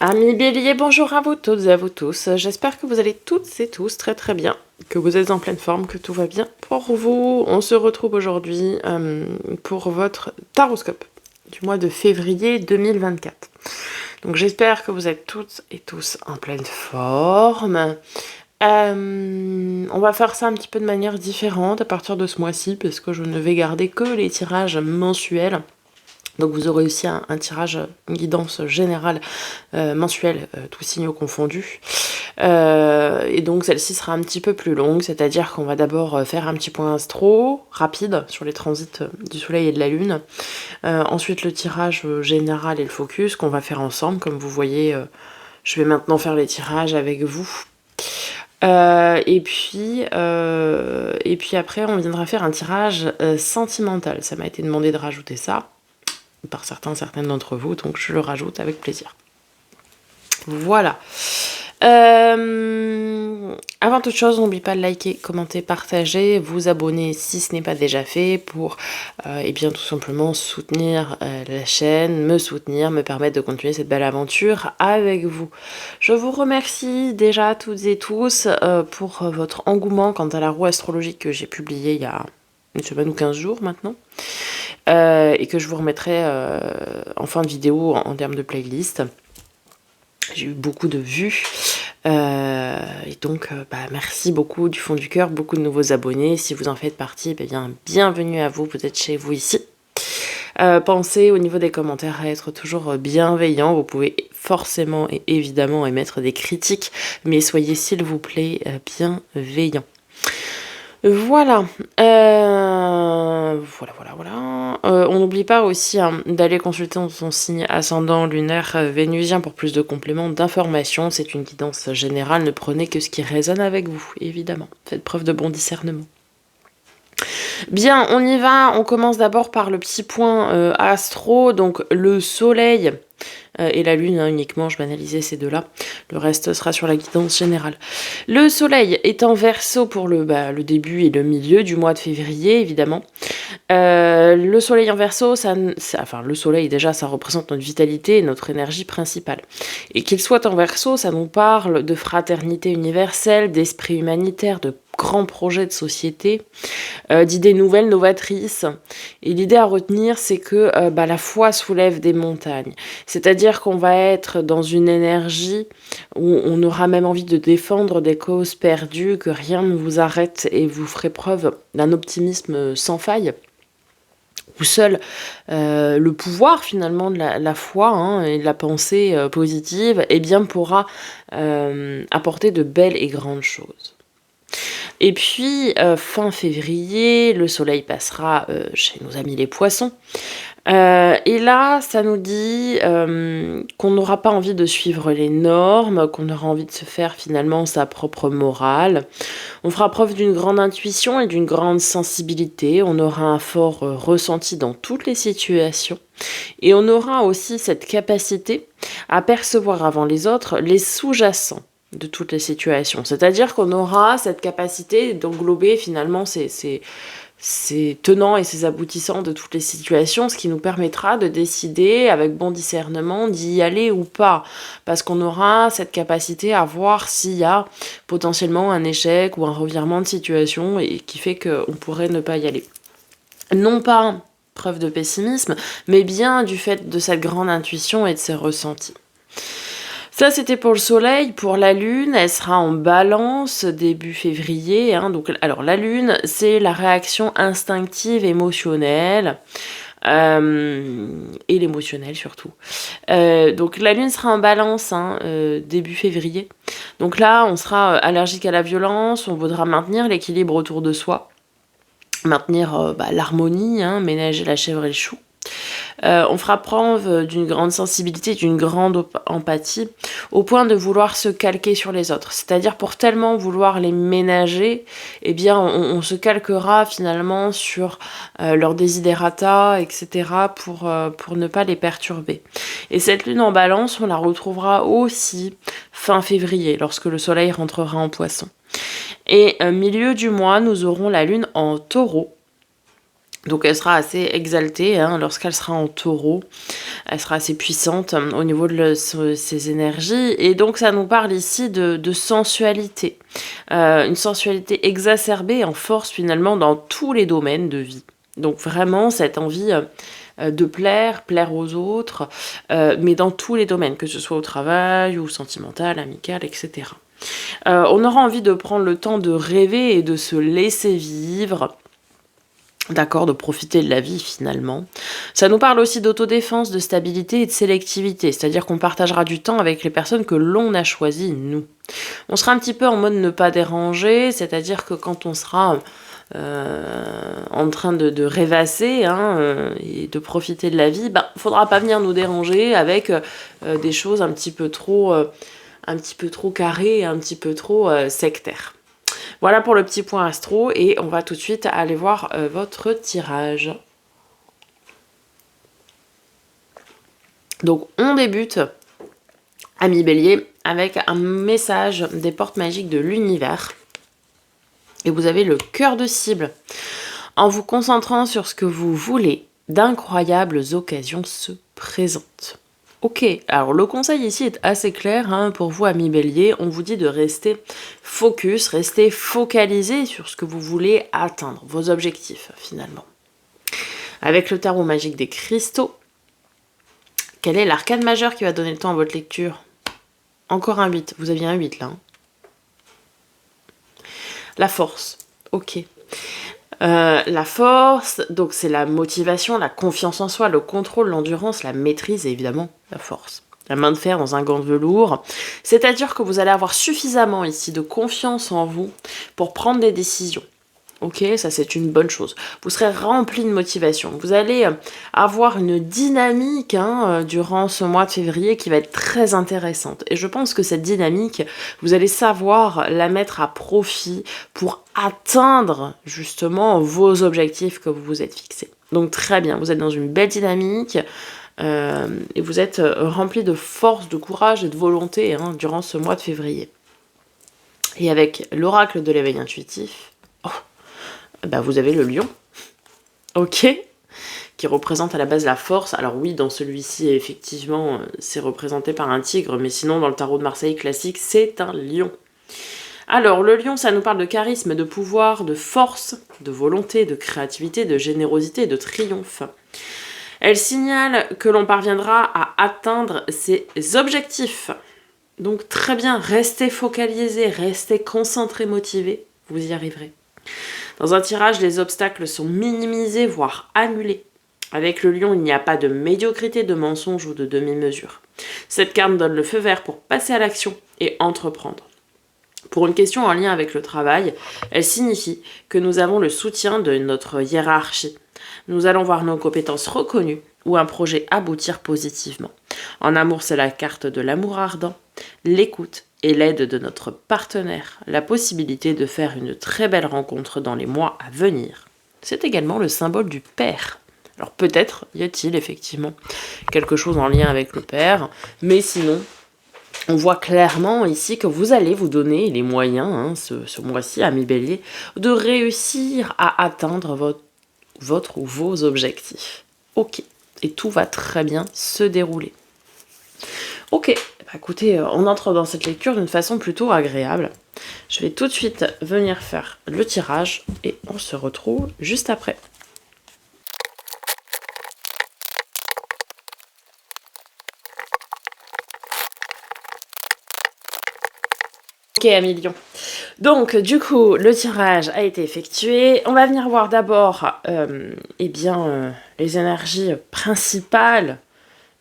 Amis Bélier, bonjour à vous toutes et à vous tous. J'espère que vous allez toutes et tous très très bien, que vous êtes en pleine forme, que tout va bien pour vous. On se retrouve aujourd'hui pour votre taroscope du mois de février 2024. Donc j'espère que vous êtes toutes et tous en pleine forme. On va faire ça un petit peu de manière différente à partir de ce mois-ci, parce que je ne vais garder que les tirages mensuels. Donc vous aurez aussi un tirage, une guidance générale mensuelle, tous signaux confondus. Et donc celle-ci sera un petit peu plus longue, c'est-à-dire qu'on va d'abord faire un petit point astro rapide sur les transits du soleil et de la lune. Ensuite le tirage général et le focus qu'on va faire ensemble. Comme vous voyez, je vais maintenant faire les tirages avec vous. Et puis après on viendra faire un tirage sentimental. Ça m'a été demandé de rajouter ça par certaines d'entre vous, donc je le rajoute avec plaisir. Voilà. Avant toute chose, n'oubliez pas de liker, commenter, partager, vous abonner si ce n'est pas déjà fait pour bien tout simplement soutenir la chaîne, me soutenir, me permettre de continuer cette belle aventure avec vous. Je vous remercie déjà toutes et tous pour votre engouement quant à la roue astrologique que j'ai publiée il y a une semaine ou 15 jours maintenant. Et que je vous remettrai en fin de vidéo en termes de playlist. J'ai eu beaucoup de vues. Et donc, merci beaucoup du fond du cœur, beaucoup de nouveaux abonnés. Si vous en faites partie, bienvenue à vous, vous êtes chez vous ici. Pensez au niveau des commentaires à être toujours bienveillant. Vous pouvez forcément et évidemment émettre des critiques, mais soyez s'il vous plaît bienveillants. Voilà. On n'oublie pas aussi d'aller consulter son signe ascendant lunaire vénusien pour plus de compléments d'informations. C'est une guidance générale, ne prenez que ce qui résonne avec vous, évidemment. Faites preuve de bon discernement. Bien, on y va. On commence d'abord par le petit point astro, donc le soleil et la lune uniquement, je vais analyser ces deux-là. Le reste sera sur la guidance générale. Le soleil est en Verseau pour le début et le milieu du mois de février, évidemment. Le soleil en Verseau, le soleil déjà, ça représente notre vitalité et notre énergie principale. Et qu'il soit en Verseau, ça nous parle de fraternité universelle, d'esprit humanitaire, de grands projets de société, d'idées nouvelles, novatrices. Et l'idée à retenir, c'est que la foi soulève des montagnes. C'est-à-dire qu'on va être dans une énergie où on aura même envie de défendre des causes perdues, que rien ne vous arrête et vous ferez preuve d'un optimisme sans faille. Où seul le pouvoir finalement de la foi et de la pensée positive pourra apporter de belles et grandes choses. Et puis, fin février, le soleil passera chez nos amis les poissons. Et là, ça nous dit qu'on n'aura pas envie de suivre les normes, qu'on aura envie de se faire finalement sa propre morale. On fera preuve d'une grande intuition et d'une grande sensibilité. On aura un fort ressenti dans toutes les situations. Et on aura aussi cette capacité à percevoir avant les autres les sous-jacents de toutes les situations. C'est-à-dire qu'on aura cette capacité d'englober finalement ces tenants et ces aboutissants de toutes les situations, ce qui nous permettra de décider avec bon discernement d'y aller ou pas. Parce qu'on aura cette capacité à voir s'il y a potentiellement un échec ou un revirement de situation et qui fait qu'on pourrait ne pas y aller. Non pas preuve de pessimisme, mais bien du fait de cette grande intuition et de ses ressentis. Ça, c'était pour le soleil. Pour la lune, elle sera en balance début février. Alors, la lune, c'est la réaction instinctive émotionnelle. Et l'émotionnel surtout. Donc la lune sera en balance début février. Donc là, on sera allergique à la violence. On voudra maintenir l'équilibre autour de soi. Maintenir l'harmonie, ménager la chèvre et le chou. On fera preuve d'une grande sensibilité, d'une grande empathie, au point de vouloir se calquer sur les autres. C'est-à-dire pour tellement vouloir les ménager, on se calquera finalement sur leurs desiderata, etc. pour ne pas les perturber. Et cette lune en balance, on la retrouvera aussi fin février, lorsque le soleil rentrera en poisson. Et milieu du mois, nous aurons la lune en taureau. Donc elle sera assez exaltée lorsqu'elle sera en taureau. Elle sera assez puissante au niveau de ses énergies. Et donc, ça nous parle ici de sensualité. Une sensualité exacerbée en force, finalement, dans tous les domaines de vie. Donc, vraiment, cette envie de plaire aux autres, mais dans tous les domaines, que ce soit au travail ou sentimental, amical, etc. On aura envie de prendre le temps de rêver et de se laisser vivre, d'accord, de profiter de la vie finalement. Ça nous parle aussi d'autodéfense, de stabilité et de sélectivité, c'est-à-dire qu'on partagera du temps avec les personnes que l'on a choisies, nous. On sera un petit peu en mode ne pas déranger, c'est-à-dire que quand on sera en train de rêvasser et de profiter de la vie, faudra pas venir nous déranger avec des choses un petit peu trop carrées, un petit peu trop sectaires. Voilà pour le petit point astro et on va tout de suite aller voir votre tirage. Donc on débute, ami Bélier, avec un message des portes magiques de l'univers. Et vous avez le cœur de cible. En vous concentrant sur ce que vous voulez, d'incroyables occasions se présentent. Ok, alors le conseil ici est assez clair pour vous, amis Bélier. On vous dit de rester focus, rester focalisé sur ce que vous voulez atteindre, vos objectifs finalement. Avec le tarot magique des cristaux, quel est l'arcane majeur qui va donner le temps à votre lecture? Encore un 8, vous aviez un 8 là. La force, ok. La force, donc c'est la motivation, la confiance en soi, le contrôle, l'endurance, la maîtrise et évidemment la force. La main de fer dans un gant de velours. C'est-à-dire que vous allez avoir suffisamment ici de confiance en vous pour prendre des décisions. Ok, ça c'est une bonne chose. Vous serez rempli de motivation. Vous allez avoir une dynamique durant ce mois de février qui va être très intéressante. Et je pense que cette dynamique, vous allez savoir la mettre à profit pour atteindre justement vos objectifs que vous vous êtes fixés. Donc très bien, vous êtes dans une belle dynamique et vous êtes rempli de force, de courage et de volonté durant ce mois de février. Et avec l'oracle de l'éveil intuitif, vous avez le lion, ok, qui représente à la base la force. Alors oui, dans celui-ci, effectivement, c'est représenté par un tigre, mais sinon, dans le tarot de Marseille classique, c'est un lion. Alors, le lion, ça nous parle de charisme, de pouvoir, de force, de volonté, de créativité, de générosité, de triomphe. Elle signale que l'on parviendra à atteindre ses objectifs. Donc très bien, restez focalisés, restez concentrés, motivés, vous y arriverez. Dans un tirage, les obstacles sont minimisés, voire annulés. Avec le lion, il n'y a pas de médiocrité, de mensonge ou de demi-mesure. Cette carte donne le feu vert pour passer à l'action et entreprendre. Pour une question en lien avec le travail, elle signifie que nous avons le soutien de notre hiérarchie. Nous allons voir nos compétences reconnues ou un projet aboutir positivement. En amour, c'est la carte de l'amour ardent, l'écoute et l'aide de notre partenaire, la possibilité de faire une très belle rencontre dans les mois à venir. C'est également le symbole du père. Alors peut-être y a-t-il effectivement quelque chose en lien avec le père, mais sinon, on voit clairement ici que vous allez vous donner les moyens, ce mois-ci, amis Bélier, de réussir à atteindre votre ou vos objectifs. Ok, et tout va très bien se dérouler. Ok, écoutez, on entre dans cette lecture d'une façon plutôt agréable. Je vais tout de suite venir faire le tirage et on se retrouve juste après. Ok, amis Lion. Donc, du coup, le tirage a été effectué. On va venir voir d'abord les énergies principales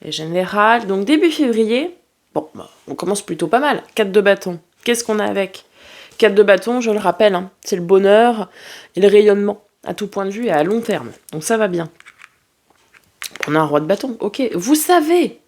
et générales. Donc, début février, on commence plutôt pas mal. 4 de bâton. Qu'est-ce qu'on a avec 4 de bâton, je le rappelle, c'est le bonheur et le rayonnement à tout point de vue et à long terme. Donc, ça va bien. On a un roi de bâton, ok. Vous savez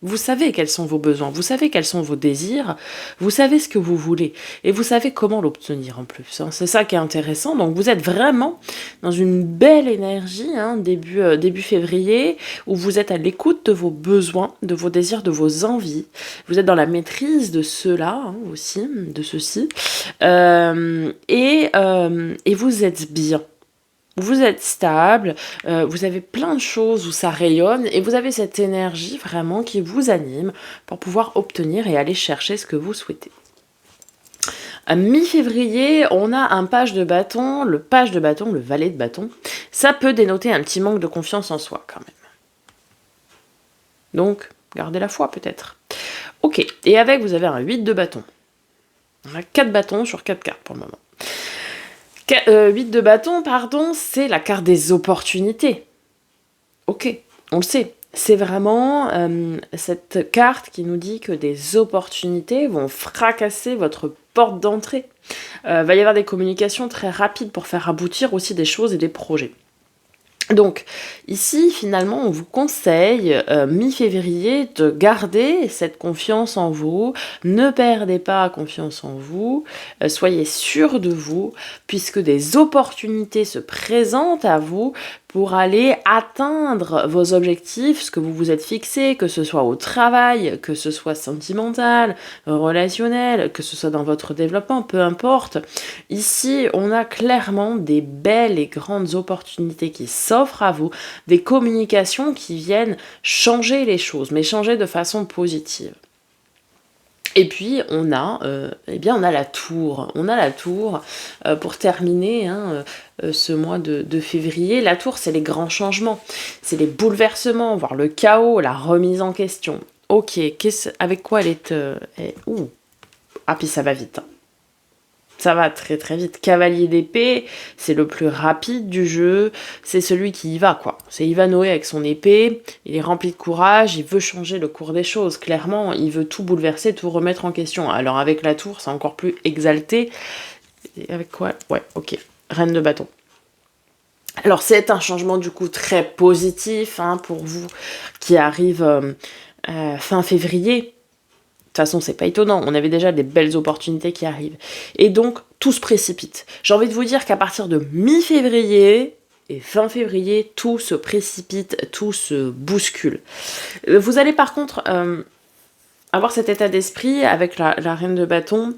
quels sont vos besoins, vous savez quels sont vos désirs, vous savez ce que vous voulez, et vous savez comment l'obtenir en plus. C'est ça qui est intéressant. Donc vous êtes vraiment dans une belle énergie, début février, où vous êtes à l'écoute de vos besoins, de vos désirs, de vos envies. Vous êtes dans la maîtrise de cela aussi, de ceci, et vous êtes bien. Vous êtes stable, vous avez plein de choses où ça rayonne et vous avez cette énergie vraiment qui vous anime pour pouvoir obtenir et aller chercher ce que vous souhaitez. À mi-février, on a un page de bâton, le valet de bâton. Ça peut dénoter un petit manque de confiance en soi quand même. Donc, gardez la foi peut-être. Ok, et avec, vous avez un 8 de bâton. On a 4 bâtons sur 4 cartes pour le moment. 8 de bâton, pardon, c'est la carte des opportunités. Ok, on le sait. C'est vraiment cette carte qui nous dit que des opportunités vont fracasser votre porte d'entrée. Va y avoir des communications très rapides pour faire aboutir aussi des choses et des projets. Donc ici, finalement, on vous conseille, mi-février, de garder cette confiance en vous. Ne perdez pas confiance en vous. Soyez sûr de vous, puisque des opportunités se présentent à vous pour aller atteindre vos objectifs, ce que vous vous êtes fixé, que ce soit au travail, que ce soit sentimental, relationnel, que ce soit dans votre développement, peu importe. Ici, on a clairement des belles et grandes opportunités qui s'offrent à vous, des communications qui viennent changer les choses, mais changer de façon positive. Et puis on a la tour. On a la tour pour terminer ce mois de février. La tour, c'est les grands changements, c'est les bouleversements, voire le chaos, la remise en question. Ok, avec quoi elle est... Ah, puis ça va vite. Ça va très très vite. Cavalier d'épée, c'est le plus rapide du jeu, c'est celui qui y va, quoi. C'est Ivanhoe avec son épée, il est rempli de courage, il veut changer le cours des choses, clairement, il veut tout bouleverser, tout remettre en question. Alors avec la tour, c'est encore plus exalté. Et avec quoi? Ouais, ok. Reine de bâton. Alors c'est un changement du coup très positif pour vous qui arrive fin février. De toute façon, c'est pas étonnant, on avait déjà des belles opportunités qui arrivent. Et donc, tout se précipite. J'ai envie de vous dire qu'à partir de mi-février et fin février, tout se précipite, tout se bouscule. Vous allez par contre avoir cet état d'esprit avec la reine de bâton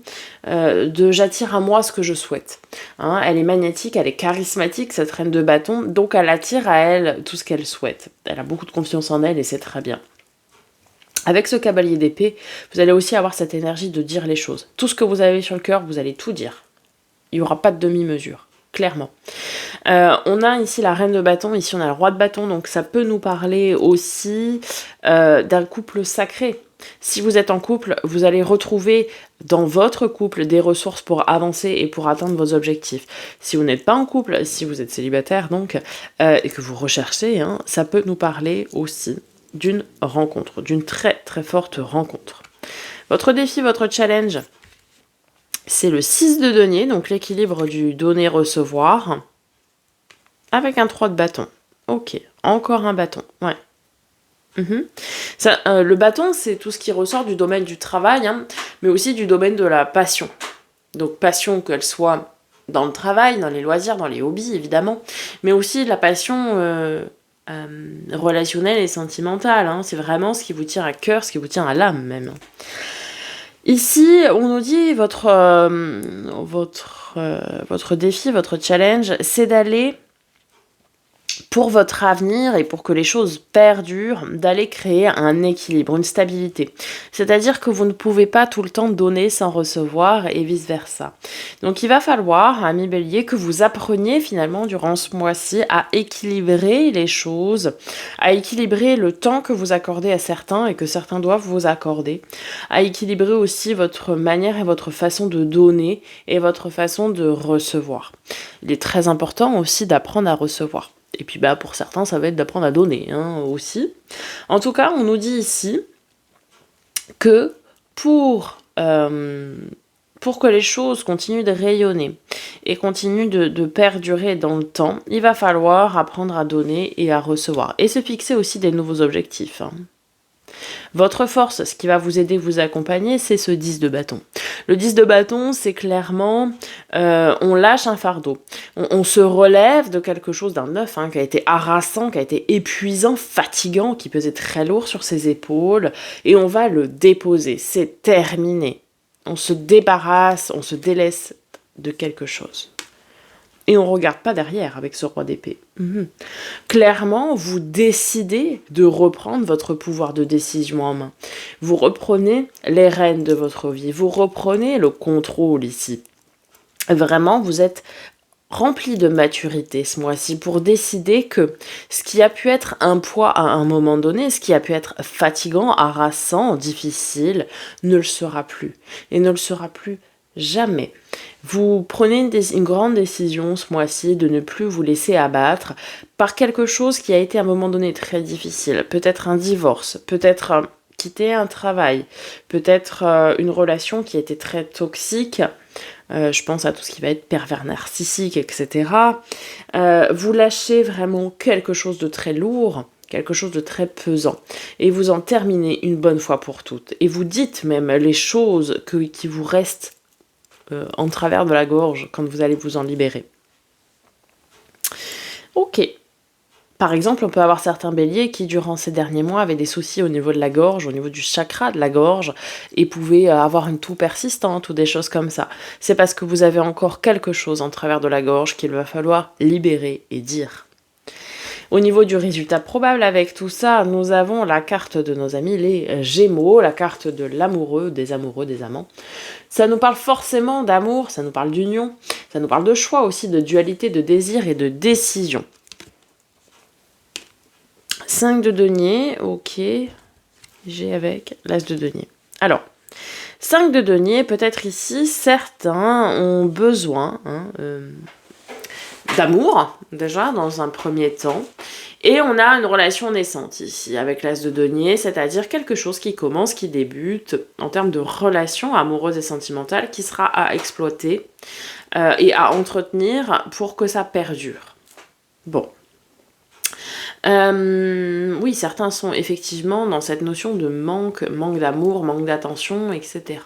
de j'attire à moi ce que je souhaite. Elle est magnétique, elle est charismatique, cette reine de bâton, donc elle attire à elle tout ce qu'elle souhaite. Elle a beaucoup de confiance en elle et c'est très bien. Avec ce cavalier d'épée, vous allez aussi avoir cette énergie de dire les choses. Tout ce que vous avez sur le cœur, vous allez tout dire. Il n'y aura pas de demi-mesure, clairement. On a ici la reine de bâton, ici on a le roi de bâton, donc ça peut nous parler aussi d'un couple sacré. Si vous êtes en couple, vous allez retrouver dans votre couple des ressources pour avancer et pour atteindre vos objectifs. Si vous n'êtes pas en couple, si vous êtes célibataire donc, et que vous recherchez, ça peut nous parler aussi d'une rencontre, d'une très très forte rencontre. Votre défi, votre challenge, c'est le 6 de denier, donc l'équilibre du donner-recevoir, avec un 3 de bâton. Ok, encore un bâton, ouais. Le bâton, c'est tout ce qui ressort du domaine du travail, mais aussi du domaine de la passion. Donc passion qu'elle soit dans le travail, dans les loisirs, dans les hobbies évidemment, mais aussi la passion relationnelle et sentimentale. C'est vraiment ce qui vous tient à cœur, ce qui vous tient à l'âme même. Ici, on nous dit votre défi, votre challenge, c'est d'aller pour votre avenir et pour que les choses perdurent, d'aller créer un équilibre, une stabilité. C'est-à-dire que vous ne pouvez pas tout le temps donner sans recevoir et vice-versa. Donc il va falloir, ami Bélier, que vous appreniez finalement durant ce mois-ci à équilibrer les choses, à équilibrer le temps que vous accordez à certains et que certains doivent vous accorder, à équilibrer aussi votre manière et votre façon de donner et votre façon de recevoir. Il est très important aussi d'apprendre à recevoir. Et puis pour certains, ça va être d'apprendre à donner aussi. En tout cas, on nous dit ici que pour que les choses continuent de rayonner et continuent de perdurer dans le temps, il va falloir apprendre à donner et à recevoir. Et se fixer aussi des nouveaux objectifs. Votre force, ce qui va vous aider, vous accompagner, c'est ce 10 de bâton. Le 10 de bâton, c'est clairement, on lâche un fardeau. On se relève de quelque chose, d'un œuf qui a été harassant, qui a été épuisant, fatigant, qui pesait très lourd sur ses épaules, et on va le déposer. C'est terminé. On se débarrasse, on se délaisse de quelque chose. Et on ne regarde pas derrière avec ce roi d'épée. Clairement, vous décidez de reprendre votre pouvoir de décision en main. Vous reprenez les rênes de votre vie. Vous reprenez le contrôle ici. Vraiment, vous êtes rempli de maturité ce mois-ci pour décider que ce qui a pu être un poids à un moment donné, ce qui a pu être fatigant, harassant, difficile, ne le sera plus. Et ne le sera plus jamais. Vous prenez une grande décision ce mois-ci de ne plus vous laisser abattre par quelque chose qui a été à un moment donné très difficile. Peut-être un divorce, peut-être quitter un travail, peut-être une relation qui a été très toxique. Je pense à tout ce qui va être pervers narcissique, etc. Vous lâchez vraiment quelque chose de très lourd, quelque chose de très pesant. Et vous en terminez une bonne fois pour toutes. Et vous dites même les choses qui vous restent en travers de la gorge quand vous allez vous en libérer. Ok. Par exemple, on peut avoir certains béliers qui, durant ces derniers mois, avaient des soucis au niveau de la gorge, au niveau du chakra de la gorge, et pouvaient avoir une toux persistante ou des choses comme ça. C'est parce que vous avez encore quelque chose en travers de la gorge qu'il va falloir libérer et dire. Au niveau du résultat probable avec tout ça, nous avons la carte de nos amis, les Gémeaux, la carte de l'amoureux, des amants. Ça nous parle forcément d'amour, ça nous parle d'union, ça nous parle de choix aussi, de dualité, de désir et de décision. 5 de denier, ok, j'ai avec l'as de denier. Alors, 5 de denier, peut-être ici, certains ont besoin d'amour, déjà, dans un premier temps. Et on a une relation naissante ici, avec l'as de denier, c'est-à-dire quelque chose qui commence, qui débute, en termes de relation amoureuse et sentimentale, qui sera à exploiter et à entretenir pour que ça perdure. Bon. Oui, certains sont effectivement dans cette notion de manque d'amour, manque d'attention, etc.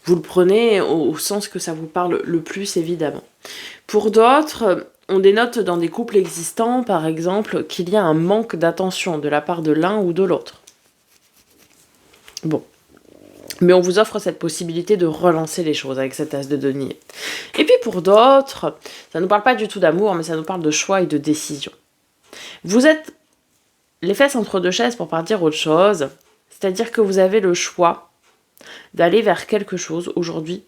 Vous le prenez au sens que ça vous parle le plus, évidemment. Pour d'autres, on dénote dans des couples existants, par exemple, qu'il y a un manque d'attention de la part de l'un ou de l'autre. Bon. Mais on vous offre cette possibilité de relancer les choses avec cet as de denier. Et puis pour d'autres, ça ne nous parle pas du tout d'amour, mais ça nous parle de choix et de décision. Vous êtes les fesses entre deux chaises pour partir autre chose, c'est-à-dire que vous avez le choix d'aller vers quelque chose aujourd'hui.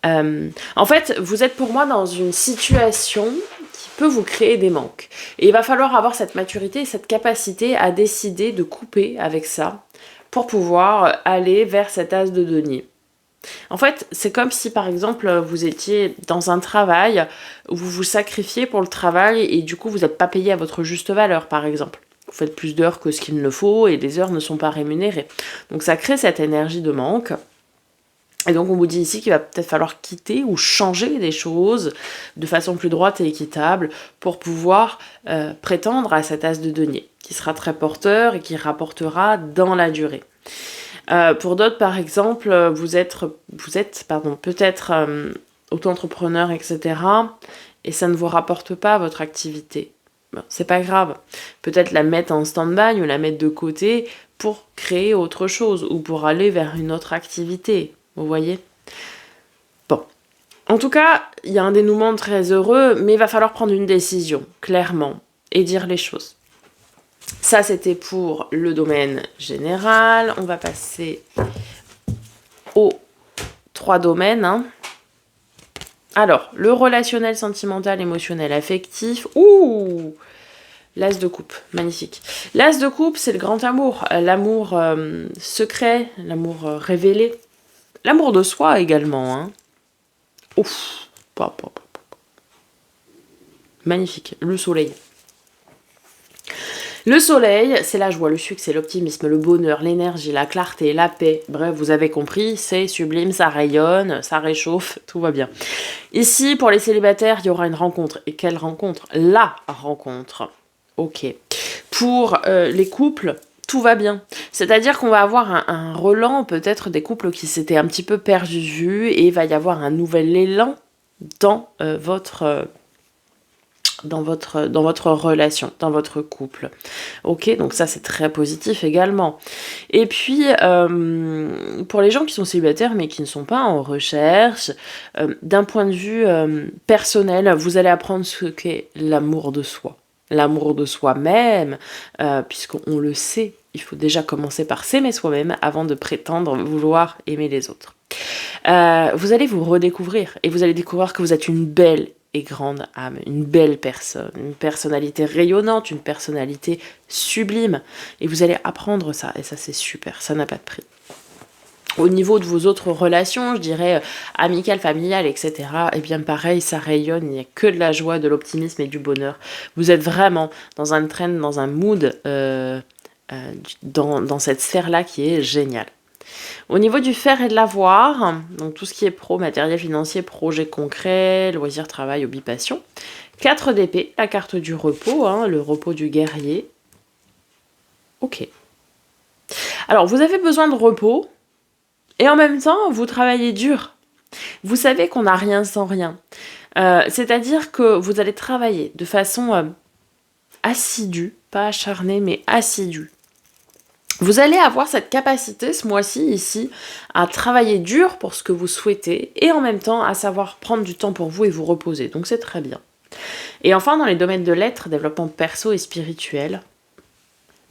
En fait, vous êtes pour moi dans une situation qui peut vous créer des manques. Et il va falloir avoir cette maturité, cette capacité à décider de couper avec ça pour pouvoir aller vers cet as de denier. En fait, c'est comme si, par exemple, vous étiez dans un travail où vous vous sacrifiez pour le travail et du coup, vous n'êtes pas payé à votre juste valeur, par exemple. Vous faites plus d'heures que ce qu'il ne faut et les heures ne sont pas rémunérées. Donc ça crée cette énergie de manque. Et donc on vous dit ici qu'il va peut-être falloir quitter ou changer des choses de façon plus droite et équitable pour pouvoir prétendre à cet as de denier, qui sera très porteur et qui rapportera dans la durée. Pour d'autres, par exemple, vous êtes peut-être auto-entrepreneur, etc. Et ça ne vous rapporte pas votre activité. Bon, c'est pas grave. Peut-être la mettre en stand-by ou la mettre de côté pour créer autre chose ou pour aller vers une autre activité. Vous voyez ? Bon. En tout cas, il y a un dénouement très heureux, mais il va falloir prendre une décision, clairement, et dire les choses. Ça, c'était pour le domaine général. On va passer aux 3 domaines. Alors, le relationnel, sentimental, émotionnel, affectif. Ouh ! L'as de coupe, magnifique. L'as de coupe, c'est le grand amour. L'amour secret, l'amour révélé. L'amour de soi également. Ouf. Magnifique. Le soleil. Le soleil, c'est la joie, le succès, l'optimisme, le bonheur, l'énergie, la clarté, la paix. Bref, vous avez compris, c'est sublime, ça rayonne, ça réchauffe, tout va bien. Ici, pour les célibataires, il y aura une rencontre. Et quelle rencontre ? La rencontre. Ok. Pour les couples, tout va bien. C'est-à-dire qu'on va avoir un relan, peut-être des couples qui s'étaient un petit peu perdus, et il va y avoir un nouvel élan dans votre dans votre relation, dans votre couple. Ok, donc ça c'est très positif également. Et puis, pour les gens qui sont célibataires mais qui ne sont pas en recherche, d'un point de vue personnel, vous allez apprendre ce qu'est l'amour de soi. L'amour de soi-même, puisqu'on le sait, il faut déjà commencer par s'aimer soi-même avant de prétendre vouloir aimer les autres. Vous allez vous redécouvrir et vous allez découvrir que vous êtes une belle et grande âme, une belle personne, une personnalité rayonnante, une personnalité sublime. Et vous allez apprendre ça, et ça c'est super, ça n'a pas de prix. Au niveau de vos autres relations, je dirais amicales, familiales, etc., eh bien pareil, ça rayonne, il n'y a que de la joie, de l'optimisme et du bonheur. Vous êtes vraiment dans un trend, dans un mood, dans cette sphère-là qui est géniale. Au niveau du faire et de l'avoir, donc tout ce qui est pro, matériel financier, projet concret, loisirs, travail, hobby, passion. 4 d'épée, la carte du repos, le repos du guerrier. Ok. Alors, vous avez besoin de repos, et en même temps, vous travaillez dur. Vous savez qu'on n'a rien sans rien. C'est-à-dire que vous allez travailler de façon assidue, pas acharnée, mais assidue. Vous allez avoir cette capacité ce mois-ci ici à travailler dur pour ce que vous souhaitez et en même temps à savoir prendre du temps pour vous et vous reposer. Donc c'est très bien. Et enfin dans les domaines de l'être, développement perso et spirituel,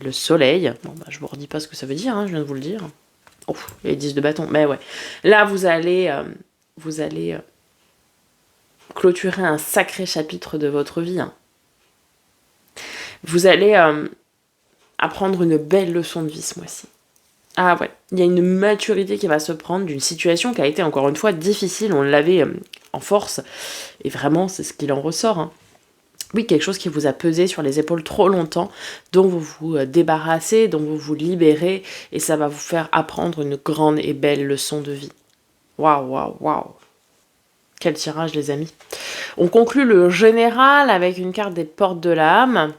le soleil, bon bah je vous redis pas ce que ça veut dire, je viens de vous le dire. Oh, les 10 de bâton, mais ouais. Là vous allez clôturer un sacré chapitre de votre vie. Vous allez apprendre une belle leçon de vie ce mois-ci. Ah ouais, il y a une maturité qui va se prendre d'une situation qui a été encore une fois difficile, on l'avait en force, et vraiment c'est ce qu'il en ressort. Oui, quelque chose qui vous a pesé sur les épaules trop longtemps, dont vous vous débarrassez, dont vous vous libérez, et ça va vous faire apprendre une grande et belle leçon de vie. Waouh, waouh, waouh. Quel tirage les amis. On conclut le général avec une carte des portes de l'âme.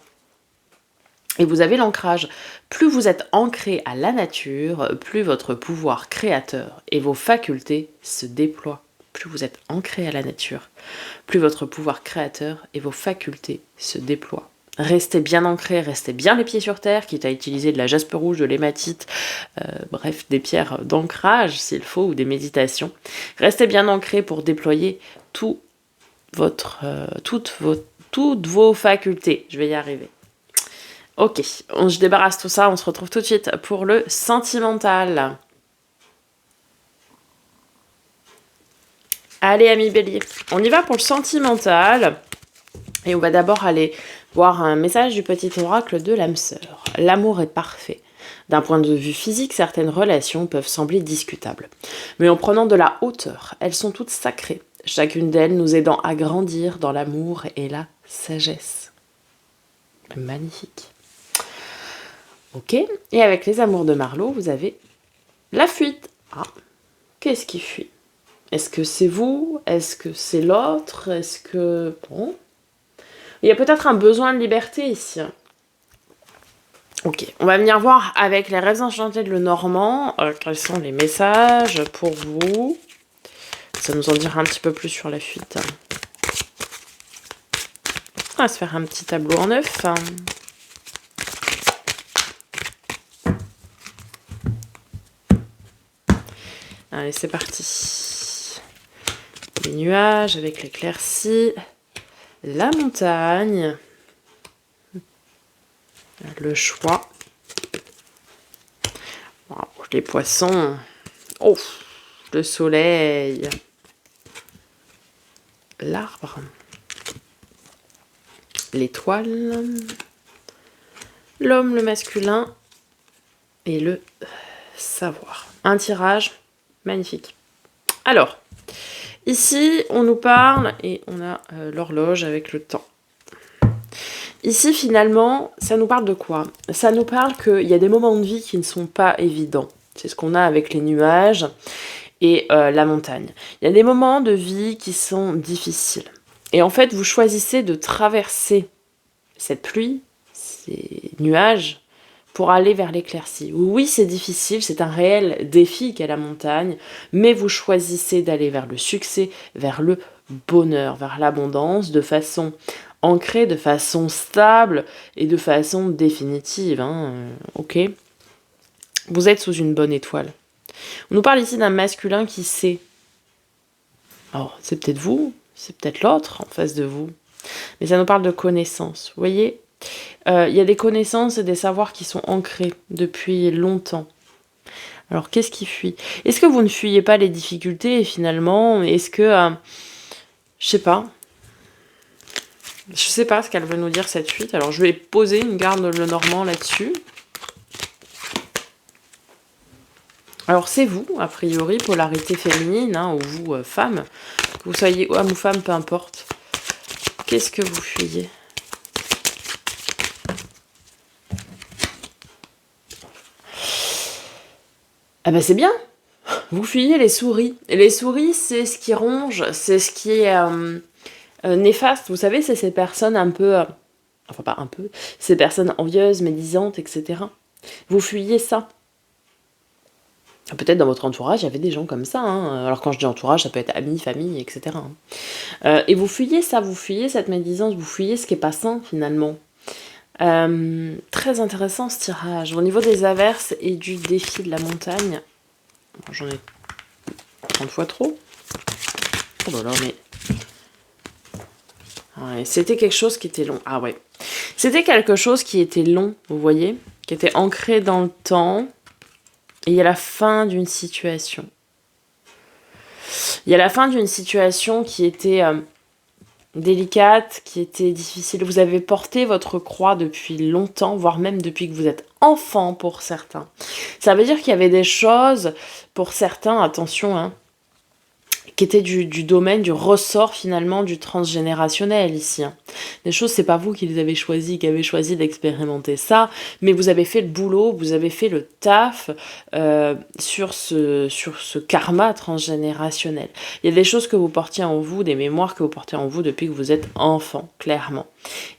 Et vous avez l'ancrage. Plus vous êtes ancré à la nature, plus votre pouvoir créateur et vos facultés se déploient. Plus vous êtes ancré à la nature, plus votre pouvoir créateur et vos facultés se déploient. Restez bien ancré, restez bien les pieds sur terre, quitte à utiliser de la jaspe rouge, de l'hématite, bref, des pierres d'ancrage s'il faut, ou des méditations. Restez bien ancré pour déployer toutes vos facultés. Je vais y arriver. Ok, je débarrasse tout ça, on se retrouve tout de suite pour le sentimental. Allez, amis Bélier, on y va pour le sentimental. Et on va d'abord aller voir un message du petit oracle de l'âme sœur. L'amour est parfait. D'un point de vue physique, certaines relations peuvent sembler discutables. Mais en prenant de la hauteur, elles sont toutes sacrées. Chacune d'elles nous aidant à grandir dans l'amour et la sagesse. Magnifique. Ok, et avec les amours de Marlowe, vous avez la fuite. Ah, qu'est-ce qui fuit? Est-ce que c'est vous? Est-ce que c'est l'autre? Est-ce que... Bon... Il y a peut-être un besoin de liberté ici. Ok, on va venir voir avec les rêves enchantés de Lenormand quels sont les messages pour vous. Ça nous en dira un petit peu plus sur la fuite. On va se faire un petit tableau en neuf. Allez, c'est parti. Les nuages avec l'éclaircie. La montagne. Le choix. Wow, les poissons. Oh, le soleil. L'arbre. L'étoile. L'homme, le masculin. Et le savoir. Un tirage. Magnifique. Alors, ici, on nous parle, et on a l'horloge avec le temps. Ici, finalement, ça nous parle de quoi? Ça nous parle qu'il y a des moments de vie qui ne sont pas évidents. C'est ce qu'on a avec les nuages et la montagne. Il y a des moments de vie qui sont difficiles. Et en fait, vous choisissez de traverser cette pluie, ces nuages, pour aller vers l'éclaircie. Oui, c'est difficile, c'est un réel défi qu'est la montagne, mais vous choisissez d'aller vers le succès, vers le bonheur, vers l'abondance, de façon ancré de façon stable et de façon définitive. Ok. Vous êtes sous une bonne étoile. On nous parle ici d'un masculin qui sait. Alors, c'est peut-être vous, c'est peut-être l'autre en face de vous. Mais ça nous parle de connaissances. Vous voyez, il y a des connaissances et des savoirs qui sont ancrés depuis longtemps. Alors, qu'est-ce qui fuit? Est-ce que vous ne fuyez pas les difficultés et finalement, est-ce que... je sais pas. Je sais pas ce qu'elle veut nous dire cette fuite. Alors, je vais poser une garde le Normand là-dessus. Alors, c'est vous, a priori, polarité féminine, ou vous, femme. Que vous soyez homme ou femme, peu importe. Qu'est-ce que vous fuyez? Ah ben c'est bien. Vous fuyez les souris. Et les souris, c'est ce qui ronge, c'est ce qui est néfaste. Vous savez, c'est ces personnes un peu... enfin, pas un peu. Ces personnes envieuses, médisantes, etc. Vous fuyez ça. Peut-être dans votre entourage, il y avait des gens comme ça. Alors quand je dis entourage, ça peut être amis, famille, etc. Et vous fuyez ça, vous fuyez cette médisance, vous fuyez ce qui est pas sain, finalement. Très intéressant ce tirage. Au niveau des averses et du défi de la montagne, j'en ai 30 fois trop. Oh là là, mais... ouais, c'était quelque chose qui était long. Ah ouais. C'était quelque chose qui était long, vous voyez, qui était ancré dans le temps. Et il y a la fin d'une situation. Il y a la fin d'une situation qui était délicate, qui était difficile. Vous avez porté votre croix depuis longtemps, voire même depuis que vous êtes enfant pour certains. Ça veut dire qu'il y avait des choses, pour certains, attention, qui étaient du domaine, du ressort finalement du transgénérationnel ici. Des choses, c'est pas vous qui les avez choisies, qui avez choisi d'expérimenter ça, mais vous avez fait le boulot, vous avez fait le taf sur ce karma transgénérationnel. Il y a des choses que vous portiez en vous, des mémoires que vous portez en vous depuis que vous êtes enfant, clairement.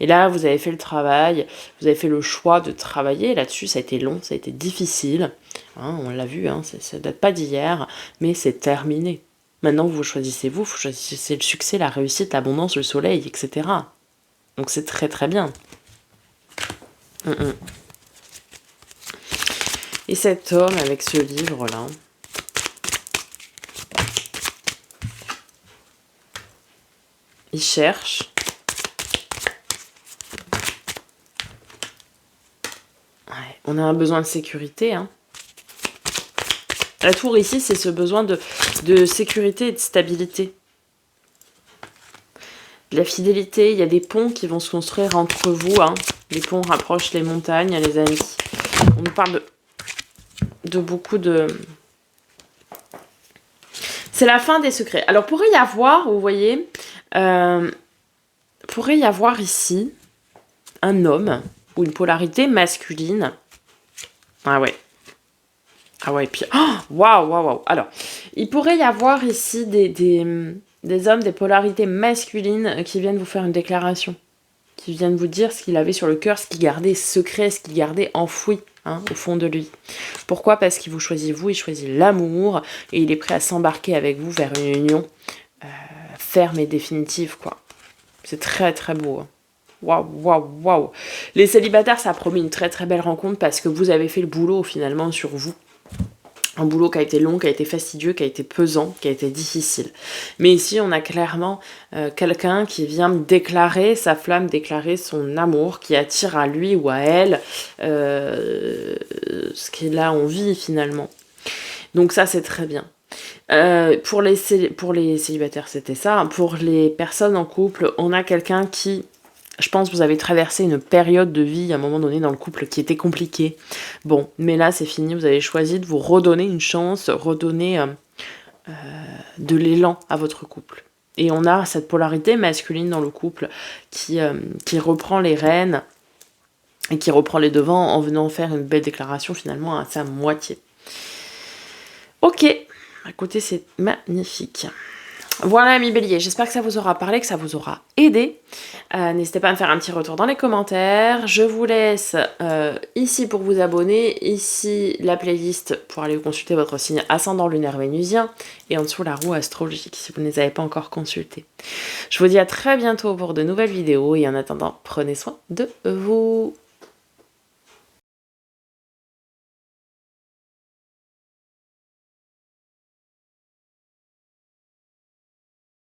Et là, vous avez fait le travail, vous avez fait le choix de travailler là-dessus, ça a été long, ça a été difficile, on l'a vu, ça date pas d'hier, mais c'est terminé. Maintenant, vous choisissez vous choisissez le succès, la réussite, l'abondance, le soleil, etc. Donc c'est très très bien. Et cet homme avec ce livre-là, il cherche. Ouais, on a un besoin de sécurité, La tour ici, c'est ce besoin de sécurité et de stabilité. De la fidélité, il y a des ponts qui vont se construire entre vous. Les ponts rapprochent les montagnes, les amis. On nous parle de beaucoup de... C'est la fin des secrets. Alors, pourrait y avoir, vous voyez, pourrait y avoir ici un homme ou une polarité masculine. Ah ouais. Ah ouais, puis... waouh. Alors, il pourrait y avoir ici des hommes, des polarités masculines qui viennent vous faire une déclaration. Qui viennent vous dire ce qu'il avait sur le cœur, ce qu'il gardait secret, ce qu'il gardait enfoui au fond de lui. Pourquoi? Parce qu'il vous choisit vous, il choisit l'amour et il est prêt à s'embarquer avec vous vers une union ferme et définitive, quoi. C'est très très beau. Waouh. Les célibataires, ça a promis une très très belle rencontre parce que vous avez fait le boulot finalement sur vous. Un boulot qui a été long, qui a été fastidieux, qui a été pesant, qui a été difficile. Mais ici, on a clairement quelqu'un qui vient déclarer sa flamme, déclarer son amour, qui attire à lui ou à elle ce qu'il a envie finalement. Donc ça, c'est très bien. Pour les célibataires, c'était ça. Pour les personnes en couple, on a quelqu'un qui... Je pense que vous avez traversé une période de vie à un moment donné dans le couple qui était compliquée. Bon, mais là c'est fini, vous avez choisi de vous redonner une chance, redonner de l'élan à votre couple. Et on a cette polarité masculine dans le couple qui reprend les rênes et qui reprend les devants en venant faire une belle déclaration finalement à sa moitié. Ok, écoutez, c'est magnifique. Voilà, amis bélier, j'espère que ça vous aura parlé, que ça vous aura aidé. N'hésitez pas à me faire un petit retour dans les commentaires. Je vous laisse ici pour vous abonner, ici la playlist pour aller consulter votre signe ascendant lunaire vénusien, et en dessous la roue astrologique si vous ne les avez pas encore consultées. Je vous dis à très bientôt pour de nouvelles vidéos, et en attendant, prenez soin de vous.